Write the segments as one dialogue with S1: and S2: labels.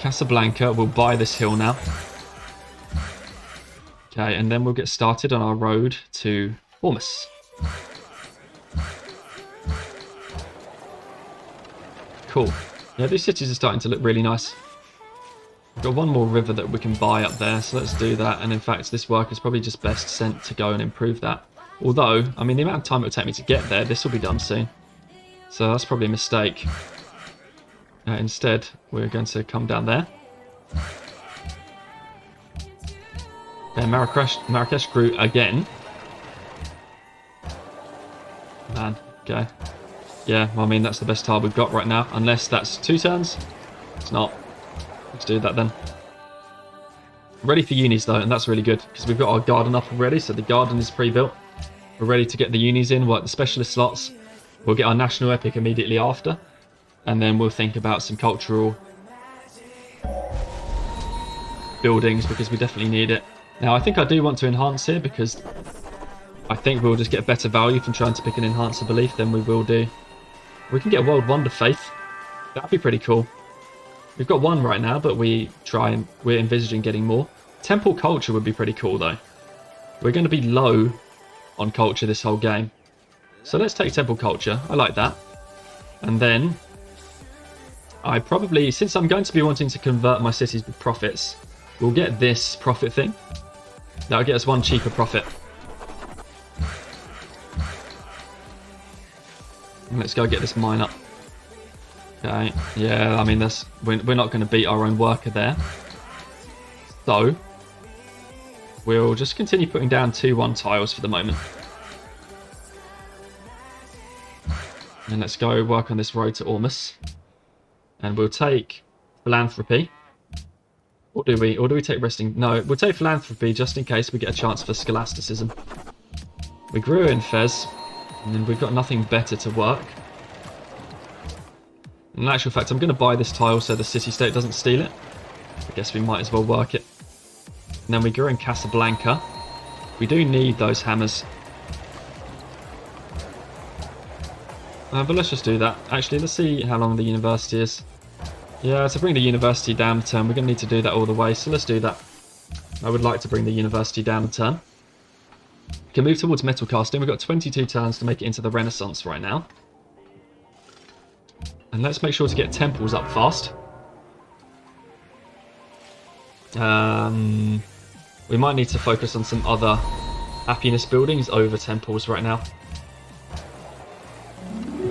S1: Casablanca, we'll buy this hill now. Okay, and then we'll get started on our road to Ormus. Cool. Yeah, these cities are starting to look really nice. We've got one more river that we can buy up there, so let's do that. And in fact, this work is probably just best sent to go and improve that. Although, I mean, the amount of time it would take me to get there, this will be done soon. So that's probably a mistake. Instead, we're going to come down there. Okay, Marrakesh grew again. Man, okay. Yeah, well, I mean, that's the best tile we've got right now. Unless that's 2 turns. It's not. Let's do that then. Ready for unis though, and that's really good. Because we've got our garden up already, so the garden is pre-built. We're ready to get the unis in, work the specialist slots. We'll get our national epic immediately after. And then we'll think about some cultural buildings, because we definitely need it. Now, I think I do want to enhance here, because I think we'll just get better value from trying to pick an enhancer belief than we will do. We can get a World Wonder Faith. That'd be pretty cool. We've got 1 right now, but we're envisaging getting more. Temple Culture would be pretty cool, though. We're going to be low on culture this whole game. So let's take Temple Culture. I like that. And then I probably, since I'm going to be wanting to convert my cities with profits, we'll get this profit thing. That'll get us 1 cheaper profit. And let's go get this mine up. Okay, yeah, I mean, we're not going to beat our own worker there. So, we'll just continue putting down 2-1 tiles for the moment. And let's go work on this road to Ormus. And we'll take philanthropy. Or do we take resting? No, we'll take philanthropy just in case we get a chance for scholasticism. We grew in Fez, and then we've got nothing better to work. In actual fact, I'm going to buy this tile so the city-state doesn't steal it. I guess we might as well work it. And then we grew in Casablanca. We do need those hammers. But let's just do that. Actually, let's see how long the university is. Yeah, to bring the university down a turn, we're going to need to do that all the way, so let's do that. I would like to bring the university down a turn. We can move towards metal casting. We've got 22 turns to make it into the Renaissance right now. And let's make sure to get temples up fast. We might need to focus on some other happiness buildings over temples right now.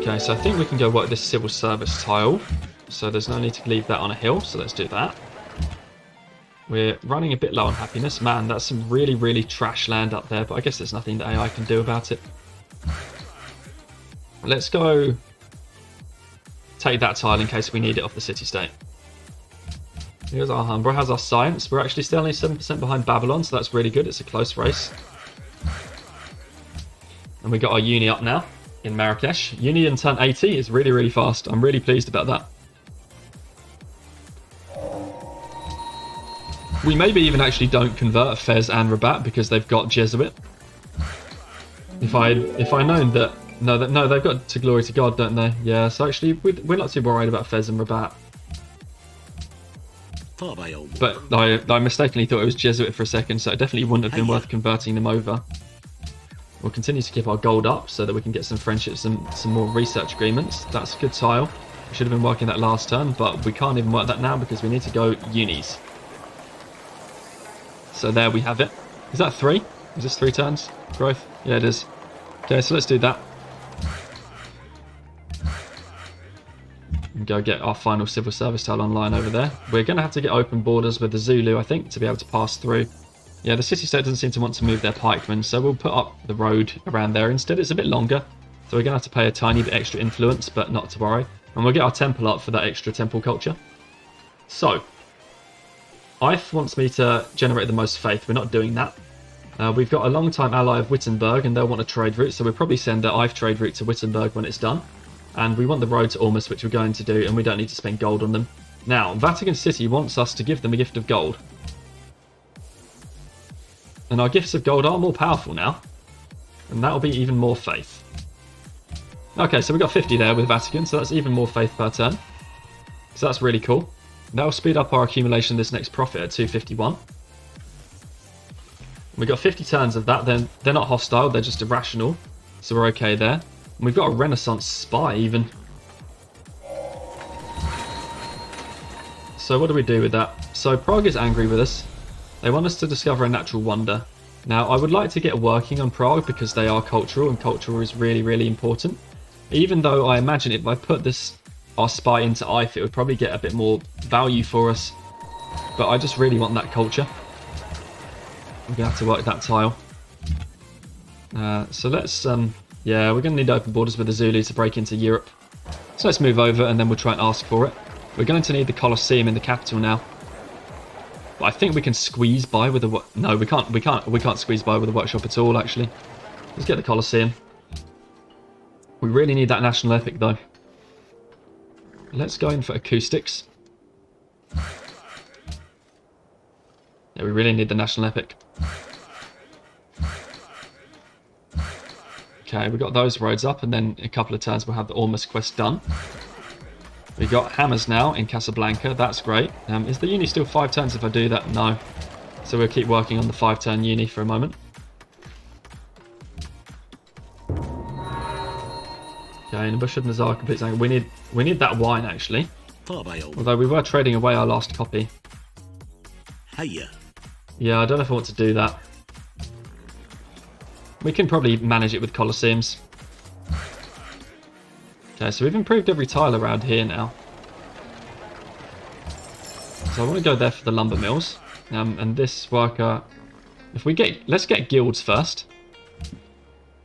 S1: Okay, so I think we can go work this civil service tile. So there's no need to leave that on a hill, so let's do that. We're running a bit low on happiness. Man, that's some really, really trash land up there, but I guess there's nothing that AI can do about it. Let's go take that tile in case we need it off the city-state. Here's our Alhambra. How's our science? We're actually still only 7% behind Babylon, so that's really good. It's a close race. And we got our uni up now in Marrakesh. Uni in turn 80 is really, really fast. I'm really pleased about that. We maybe even actually don't convert Fez and Rabat because they've got Jesuit. If I known that no, they've got to glory to God, don't they? Yeah, so actually we're not too worried about Fez and Rabat. But I mistakenly thought it was Jesuit for a second, so it definitely wouldn't have been worth converting them over. We'll continue to keep our gold up so that we can get some friendships and some more research agreements. That's a good tile. We should have been working that last turn, but we can't even work that now because we need to go unis. So there we have it. Is that 3? Is this 3 turns? Growth? Yeah, it is. Okay, so let's do that. And go get our final civil service tile online over there. We're going to have to get open borders with the Zulu, I think, to be able to pass through. Yeah, the city-state doesn't seem to want to move their pikemen, so we'll put up the road around there. Instead, it's a bit longer, so we're going to have to pay a tiny bit extra influence, but not to worry. And we'll get our temple up for that extra temple culture. So, Eiffel wants me to generate the most faith. We're not doing that. We've got a long-time ally of Wittenberg, and they'll want a trade route, so we'll probably send the Eiffel trade route to Wittenberg when it's done. And we want the road to Ormus, which we're going to do, and we don't need to spend gold on them. Now, Vatican City wants us to give them a gift of gold. And our gifts of gold are more powerful now. And that'll be even more faith. Okay, so we've got 50 there with Vatican, so that's even more faith per turn. So that's really cool. That'll speed up our accumulation of this next profit at 251. We got 50 turns of that. Then they're not hostile, they're just irrational. So we're okay there. And we've got a Renaissance spy even. So what do we do with that? So Prague is angry with us. They want us to discover a natural wonder. Now I would like to get working on Prague because they are cultural and cultural is really, really important. Even though I imagine if I put our spy into Eiffel, it would probably get a bit more value for us. But I just really want that culture. We're going to have to work that tile. So let's, yeah, we're going to need open borders with the Zulu to break into Europe. So let's move over and then we'll try and ask for it. We're going to need the Colosseum in the capital now. But I think we can squeeze by with the... No, we can't squeeze by with the workshop at all, actually. Let's get the Colosseum. We really need that national epic, though. Let's go in for acoustics. Yeah, we really need the national epic. Okay, we got those roads up, and then in a couple of turns we'll have the Ormus quest done. We got hammers now in Casablanca. That's great. Is the uni still 5 turns if I do that? No. So we'll keep working on the 5-turn uni for a moment. Okay, and Bushard Nazar completes. We need that wine actually. Although we were trading away our last copy.
S2: Hiya.
S1: Yeah, I don't know if I want to do that. We can probably manage it with Colosseums. Okay, so we've improved every tile around here now. So I want to go there for the lumber mills. And this worker... let's get guilds first.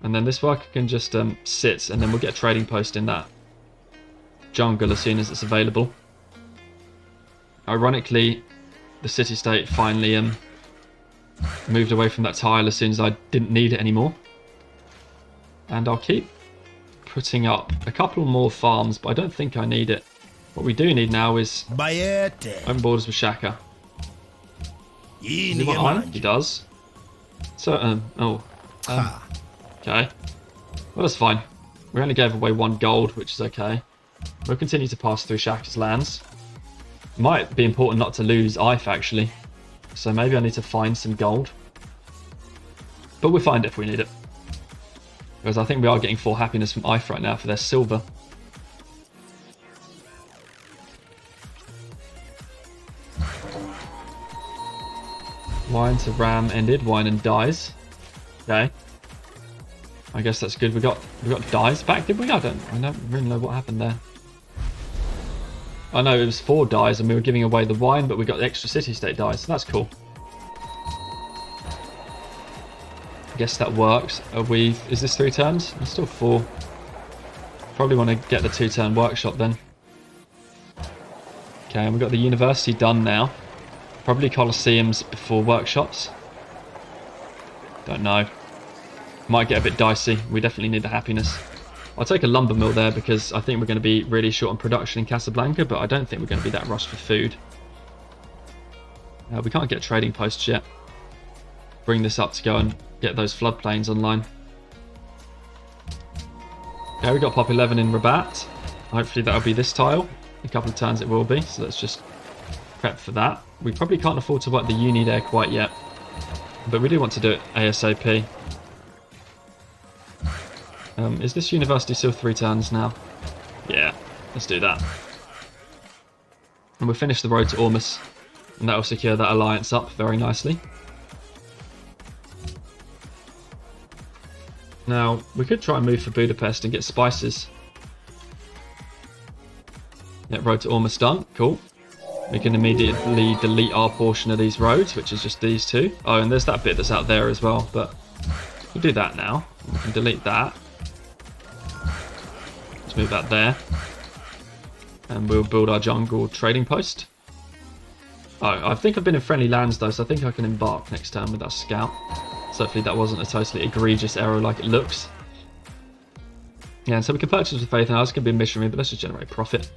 S1: And then this worker can just sit, and then we'll get a trading post in that jungle as soon as it's available. Ironically, the city-state finally moved away from that tile as soon as I didn't need it anymore. And I'll keep putting up a couple more farms, but I don't think I need it. What we do need now is open borders with Shaka. Does he want iron? He does. So, okay. Well, that's fine. We only gave away 1 gold, which is okay. We'll continue to pass through Shaka's lands. Might be important not to lose Eiffel, actually. So maybe I need to find some gold. But we'll find it if we need it. Because I think we are getting 4 happiness from Eiffel right now for their silver. Wine to ram ended. Wine and dies. Okay. I guess that's good. We got dies back, did we? I don't really know what happened there. I know it was 4 dies and we were giving away the wine, but we got the extra city-state dies, so that's cool. I guess that works. Is this 3 turns? It's still 4. Probably want to get the 2-turn workshop then. Okay, and we've got the university done now. Probably Colosseums before workshops. Don't know. Might get a bit dicey. We definitely need the happiness. I'll take a lumber mill there because I think we're going to be really short on production in Casablanca, but I don't think we're going to be that rushed for food. We can't get trading posts yet. Bring this up to go and get those floodplains online. Okay, we got Pop 11 in Rabat. Hopefully that'll be this tile. A couple of turns it will be, so let's just prep for that. We probably can't afford to work the uni there quite yet, but we do want to do it ASAP. Is this university still 3 turns now? Yeah, let's do that. And we'll finish the road to Ormus, and that will secure that alliance up very nicely. Now, we could try and move for Budapest and get spices. Yeah, road to Ormus done. Cool. We can immediately delete our portion of these roads, which is just these 2. Oh, and there's that bit that's out there as well, but we'll do that now. We can delete that. Let's move that there. And we'll build our jungle trading post. Oh, I think I've been in friendly lands though, so I think I can embark next turn with our scout. So hopefully that wasn't a totally egregious error like it looks. Yeah, so we can purchase with faith now. It's going to be a missionary, but let's just generate profit.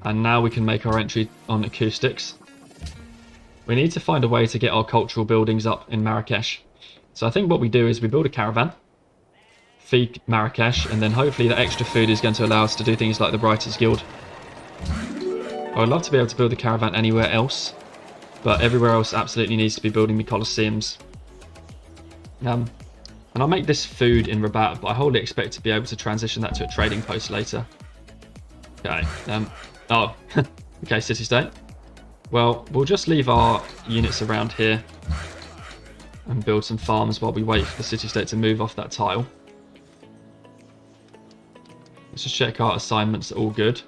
S1: And now we can make our entry on acoustics. We need to find a way to get our cultural buildings up in Marrakesh. So I think what we do is we build a caravan, feed Marrakesh, and then hopefully that extra food is going to allow us to do things like the Writers Guild. I would love to be able to build the caravan anywhere else, but everywhere else absolutely needs to be building the Colosseums. And I'll make this food in Rabat, but I wholly expect to be able to transition that to a trading post later. Okay. Oh, okay, city-state. Well, we'll just leave our units around here and build some farms while we wait for the city-state to move off that tile. Let's just check our assignments are all good.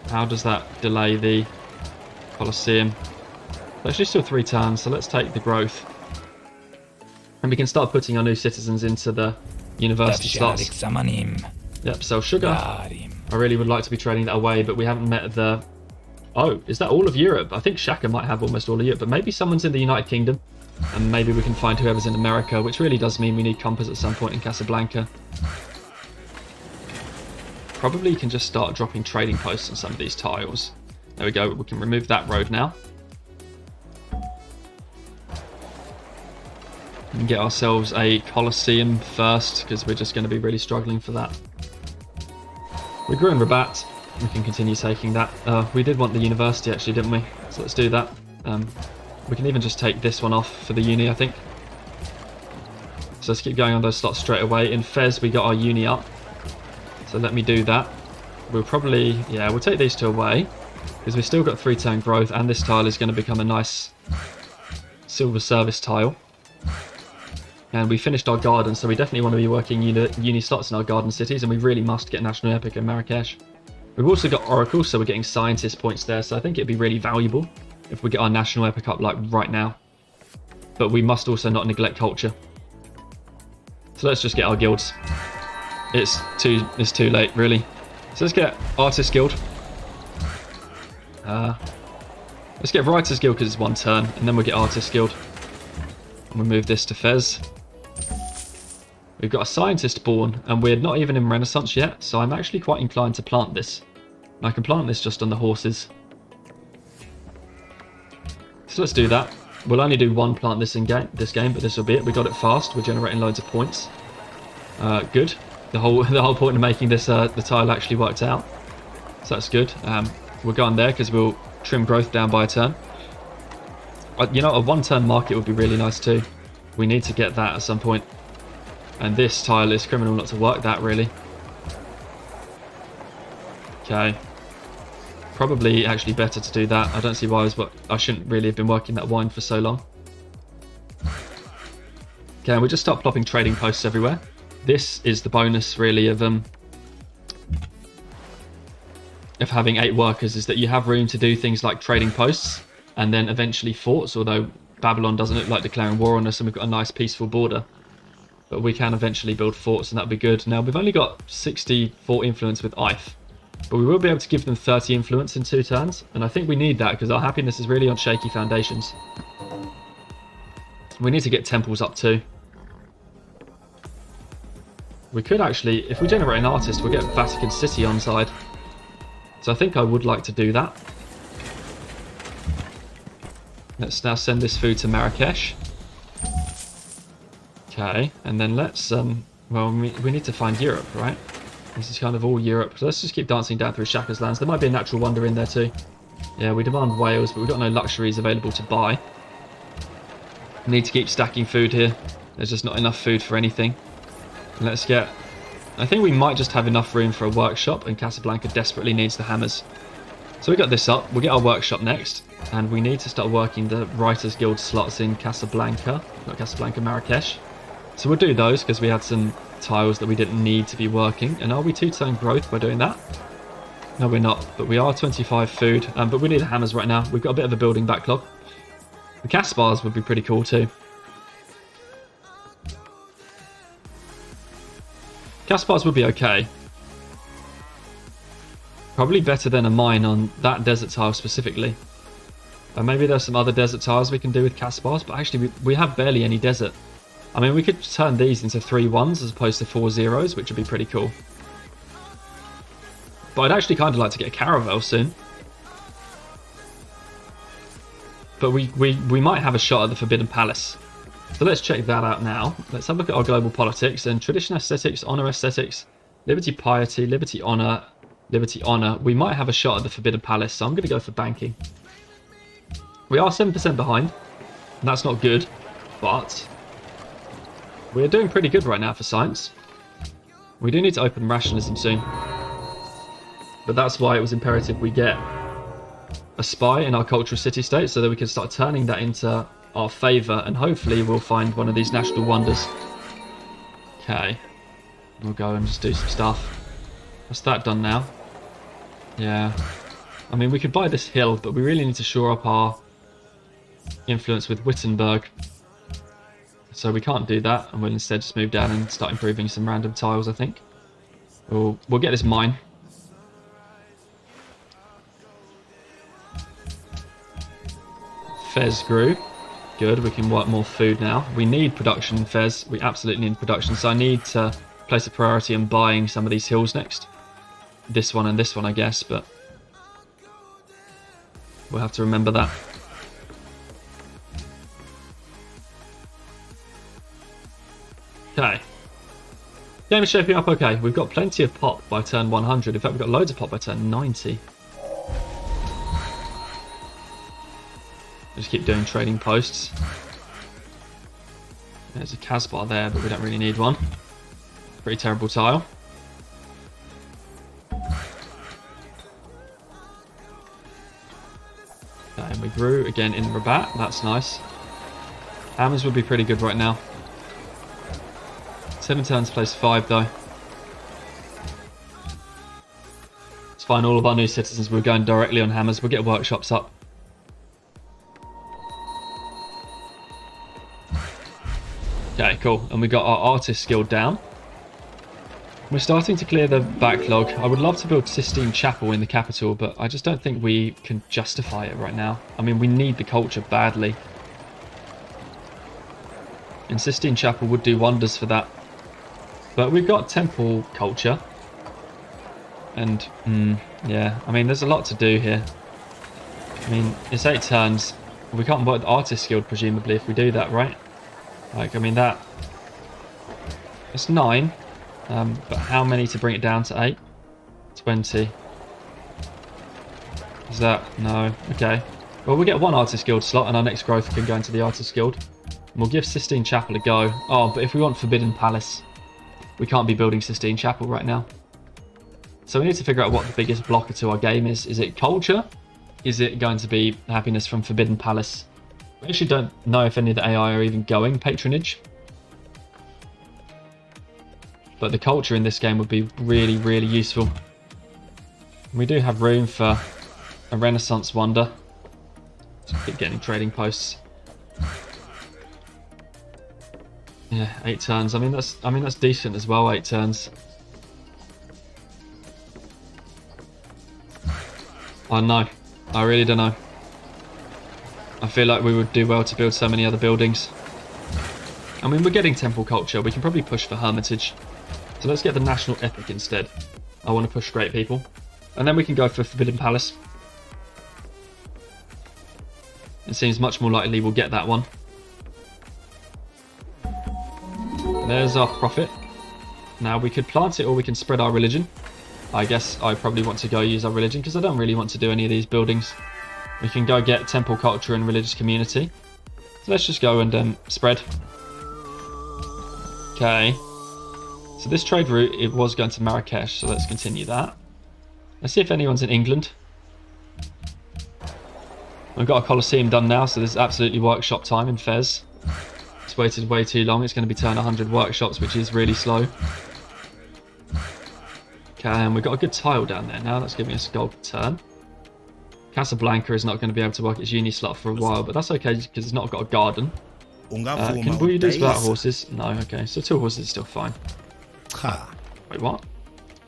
S1: How does that delay the Colosseum? It's actually still 3 turns, so let's take the growth. And we can start putting our new citizens into the university slots. Yep, sell sugar. I really would like to be trading that away, but we haven't met the... Oh, is that all of Europe? I think Shaka might have almost all of Europe, but maybe someone's in the United Kingdom. And maybe we can find whoever's in America, which really does mean we need compass at some point in Casablanca. Probably can just start dropping trading posts on some of these tiles. There we go, we can remove that road now. And get ourselves a Colosseum first, because we're just going to be really struggling for that. We grew in Rabat. We can continue taking that. We did want the university actually, didn't we? So let's do that. We can even just take this one off for the uni, I think. So let's keep going on those slots straight away. In Fez, we got our uni up. So let me do that. We'll probably, yeah, we'll take these two away, because we've still got 3-turn growth, and this tile is going to become a nice silver service tile. And we finished our garden, so we definitely want to be working uni slots in our garden cities, and we really must get National Epic in Marrakesh. We've also got Oracle, so we're getting scientist points there, so I think it'd be really valuable if we get our National Epic up like right now. But we must also not neglect culture. So let's just get our guilds. It's too late, really. So let's get Artist Guild. Let's get Writers Guild because it's 1 turn, and then we'll get Artist Guild. And we'll move this to Fez. We've got a Scientist born, and we're not even in Renaissance yet, so I'm actually quite inclined to plant this. And I can plant this just on the horses. So let's do that. We'll only do 1 plant this game, but this will be it. We got it fast. We're generating loads of points. Good. The whole point of making this the tile actually worked out. So that's good. We'll go on there because we'll trim growth down by a turn. You know, a 1-turn market would be really nice too. We need to get that at some point. And this tile is criminal not to work that, really. Okay. Probably actually better to do that. I don't see why I shouldn't really have been working that wine for so long. Okay, and we just start plopping trading posts everywhere. This is the bonus, really, of having 8 workers, is that you have room to do things like trading posts and then eventually forts, although Babylon doesn't look like declaring war on us and we've got a nice peaceful border. But we can eventually build forts and that'd be good. Now, we've only got 64 influence with Eiffel, but we will be able to give them 30 influence in 2 turns, and I think we need that because our happiness is really on shaky foundations. We need to get temples up too. We could actually, if we generate an artist, we'll get Vatican City on side. So I think I would like to do that. Let's now send this food to Marrakesh. Okay, and then let's, well, we need to find Europe, right? This is kind of all Europe. So let's just keep dancing down through Shaka's lands. There might be a natural wonder in there too. Yeah, we demand Wales, but we've got no luxuries available to buy. We need to keep stacking food here. There's just not enough food for anything. Let's get... I think we might just have enough room for a workshop, and Casablanca desperately needs the hammers. So we got this up. We'll get our workshop next, and we need to start working the Writers Guild slots in Casablanca. Not Casablanca, Marrakesh. So we'll do those, because we had some tiles that we didn't need to be working. And are we 2-turn growth by doing that? No, we're not, but we are 25 food. But we need hammers right now. We've got a bit of a building backlog. The Caspars would be pretty cool too. Caspars would be okay. Probably better than a mine on that desert tile specifically. And maybe there's some other desert tiles we can do with Caspars, but actually we have barely any desert. I mean, we could turn these into 3 1s as opposed to 4 0s, which would be pretty cool. But I'd actually kind of like to get a caravel soon. But we might have a shot at the Forbidden Palace. So let's check that out now. Let's have a look at our global politics and tradition aesthetics, honor aesthetics, liberty piety, liberty honor, Liberty, Honor. We might have a shot at the Forbidden Palace, so I'm going to go for banking. We are 7% behind, and that's not good, but we're doing pretty good right now for science. We do need to open Rationalism soon, but that's why it was imperative we get a spy in our cultural city-state so that we can start turning that into our favour, and hopefully we'll find one of these national wonders. Okay, we'll go and just do some stuff. What's that done now? Yeah, I mean, we could buy this hill, but we really need to shore up our influence with Wittenberg. So we can't do that, and we'll instead just move down and start improving some random tiles, I think. We'll get this mine. Fez grew. Good, we can work more food now. We need production in Fez. We absolutely need production, so I need to place a priority on buying some of these hills next. This one and this one, I guess, but we'll have to remember that. Okay. Game is shaping up okay. We've got plenty of pop by turn 100. In fact, we've got loads of pop by turn 90. Just keep doing trading posts. There's a Casbah there, but we don't really need one. Pretty terrible tile. Okay, and we grew again in Rabat. That's nice. Hammers would be pretty good right now. 7 turns place 5 though. It's fine, all of our new citizens, we're going directly on hammers. We'll get workshops up. Okay, cool. And we got our artist skill down. We're starting to clear the backlog. I would love to build Sistine Chapel in the capital, but I just don't think we can justify it right now. I mean, we need the culture badly. And Sistine Chapel would do wonders for that. But we've got temple culture. And, yeah, I mean, there's a lot to do here. I mean, it's 8 turns. We can't work the artist guild, presumably, if we do that, right? Like, I mean, that... It's 9. But how many to bring it down to 8? 20. Is that... No. Okay. Well, we'll get 1 artist guild slot, and our next growth can go into the artist guild. And we'll give Sistine Chapel a go. Oh, but if we want Forbidden Palace, we can't be building Sistine Chapel right now. So we need to figure out what the biggest blocker to our game is. Is it culture? Is it going to be happiness from Forbidden Palace? We actually don't know if any of the AI are even going Patronage. But the culture in this game would be really, really useful. We do have room for a Renaissance wonder. Just keep getting trading posts. Yeah, 8 turns. I mean that's decent as well. 8 turns. I don't know. I really don't know. I feel like we would do well to build so many other buildings. I mean, we're getting temple culture. We can probably push for Hermitage. So let's get the National Epic instead. I want to push Great People. And then we can go for Forbidden Palace. It seems much more likely we'll get that one. There's our profit. Now we could plant it or we can spread our religion. I guess I probably want to go use our religion because I don't really want to do any of these buildings. We can go get temple culture and religious community. So let's just go and spread. Okay. So this trade route, it was going to Marrakesh, so let's continue that. Let's see if anyone's in England. We've got a Colosseum done now, so there's absolutely workshop time in Fez. It's waited way too long. It's going to be turn 100 workshops, which is really slow. Okay, and we've got a good tile down there now. That's giving us a gold per turn. Casablanca is not going to be able to work its uni slot for a while, but that's okay because it's not got a garden. Can we do this without horses? No, okay. So 2 horses is still fine. Wait, what?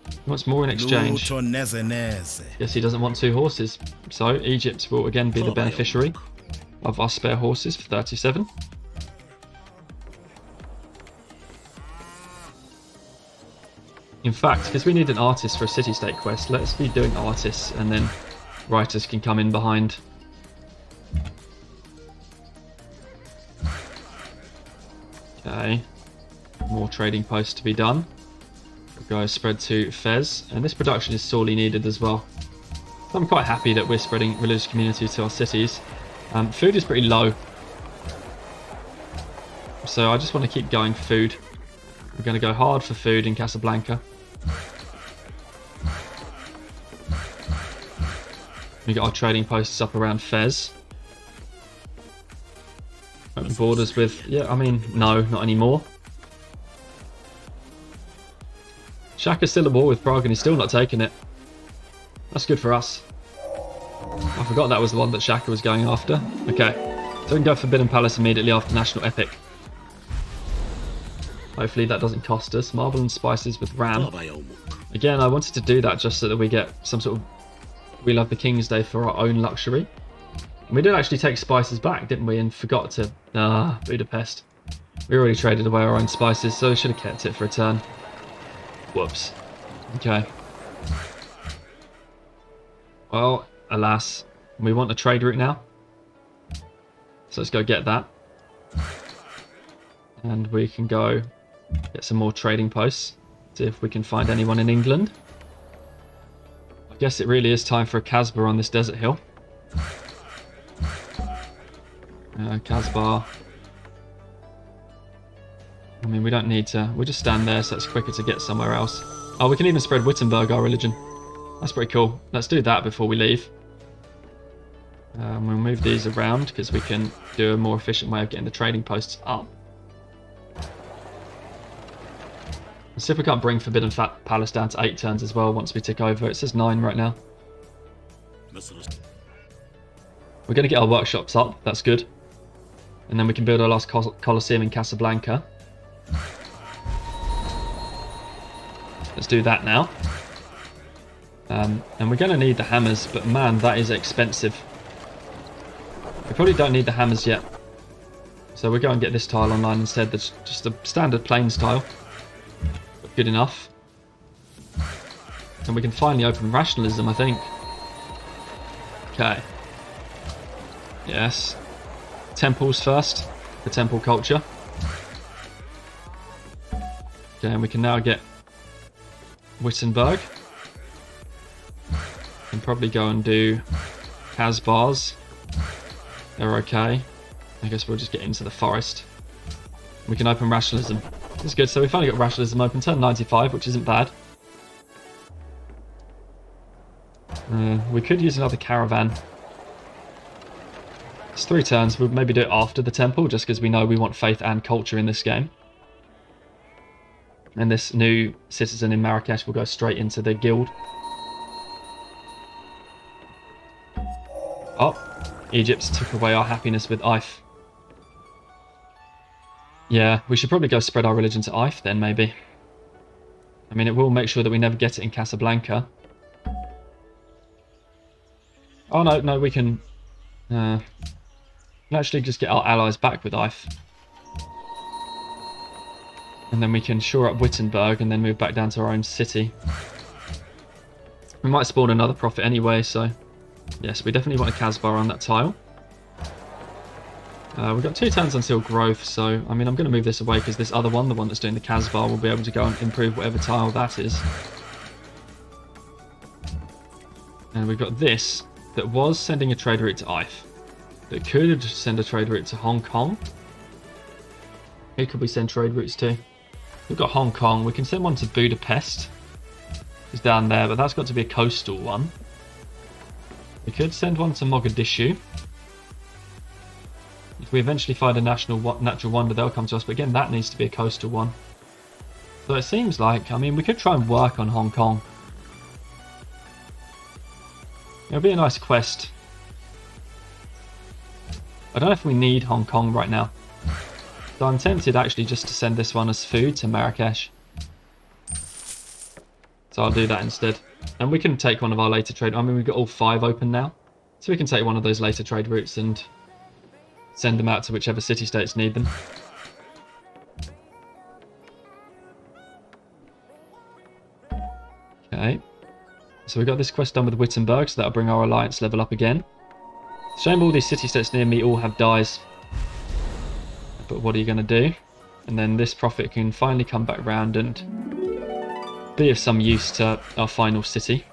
S1: He wants more in exchange. Yes, he doesn't want 2 horses. So Egypt will again be the beneficiary of our spare horses for 37. In fact, because we need an artist for a city-state quest, let's be doing artists and then writers can come in behind. Okay. More trading posts to be done. We'll go spread to Fez, and this production is sorely needed as well. So I'm quite happy that we're spreading religious community to our cities. Food is pretty low, so I just want to keep going food. We're going to go hard for food in Casablanca. We got our trading posts up around Fez. Open borders with... yeah, I mean, no, not anymore. Shaka's still at war with Prague and he's still not taking it. That's good for us. I forgot that was the one that Shaka was going after. Okay, so we can go Forbidden Palace immediately after National Epic. Hopefully that doesn't cost us. Marble and spices with Ram. Again, I wanted to do that just so that we get some sort of... we love the King's Day for our own luxury. And we did actually take spices back, didn't we? And forgot to... Budapest. We already traded away our own spices, so we should have kept it for a turn. Whoops. Okay. Well, alas. We want a trade route now. So let's go get that. And we can go get some more trading posts. See if we can find anyone in England. I guess it really is time for a Casbah on this desert hill. Casbah. I mean, we don't need to... we'll just stand there so it's quicker to get somewhere else. Oh, we can even spread Wittenberg, our religion. That's pretty cool. Let's do that before we leave. We'll move these around because we can do a more efficient way of getting the trading posts up. Let's see if we can't bring Forbidden Palace down to 8 turns as well once we tick over. It says 9 right now. We're going to get our workshops up. That's good. And then we can build our last Colosseum in Casablanca. Let's do that now. And we're going to need the hammers, but man, that is expensive. We probably don't need the hammers yet. So we'll go and get this tile online instead. That's just a standard plains tile. But good enough. And we can finally open Rationalism, I think. Okay. Yes. Temples first. The temple culture. Okay, and we can now get Wittenberg. Can probably go and do Casbahs. They're okay. I guess we'll just get into the forest. We can open Rationalism. That's good. So we finally got Rationalism open. Turn 95, which isn't bad. We could use another caravan. It's 3 turns. We'll maybe do it after the temple, just because we know we want faith and culture in this game. And this new citizen in Marrakesh will go straight into the guild. Oh, Egypt took away our happiness with Eiffel. Yeah, we should probably go spread our religion to Eiffel then, maybe. I mean, it will make sure that we never get it in Casablanca. Oh, no, we can actually just get our allies back with Eiffel. And then we can shore up Wittenberg and then move back down to our own city. We might spawn another prophet anyway, so... yes, we definitely want a Casbah on that tile. We've got 2 turns until growth, so... I mean, I'm going to move this away because this other one, the one that's doing the Casbah, will be able to go and improve whatever tile that is. And we've got this, that was sending a trade route to Eiffel. That could send a trade route to Hong Kong. Who could we send trade routes to? We've got Hong Kong. We can send one to Budapest. It's down there, but that's got to be a coastal one. We could send one to Mogadishu. If we eventually find a natural wonder, they'll come to us. But again, that needs to be a coastal one. So it seems like, I mean, we could try and work on Hong Kong. It'll be a nice quest. I don't know if we need Hong Kong right now. So I'm tempted actually just to send this one as food to Marrakesh. So I'll do that instead. And we can take one of our later trade... I mean, we've got all 5 open now. So we can take one of those later trade routes and send them out to whichever city-states need them. Okay. So we got this quest done with Wittenberg, so that'll bring our alliance level up again. Shame all these city-states near me all have dyes. But what are you going to do? And then this prophet can finally come back round and be of some use to our final city.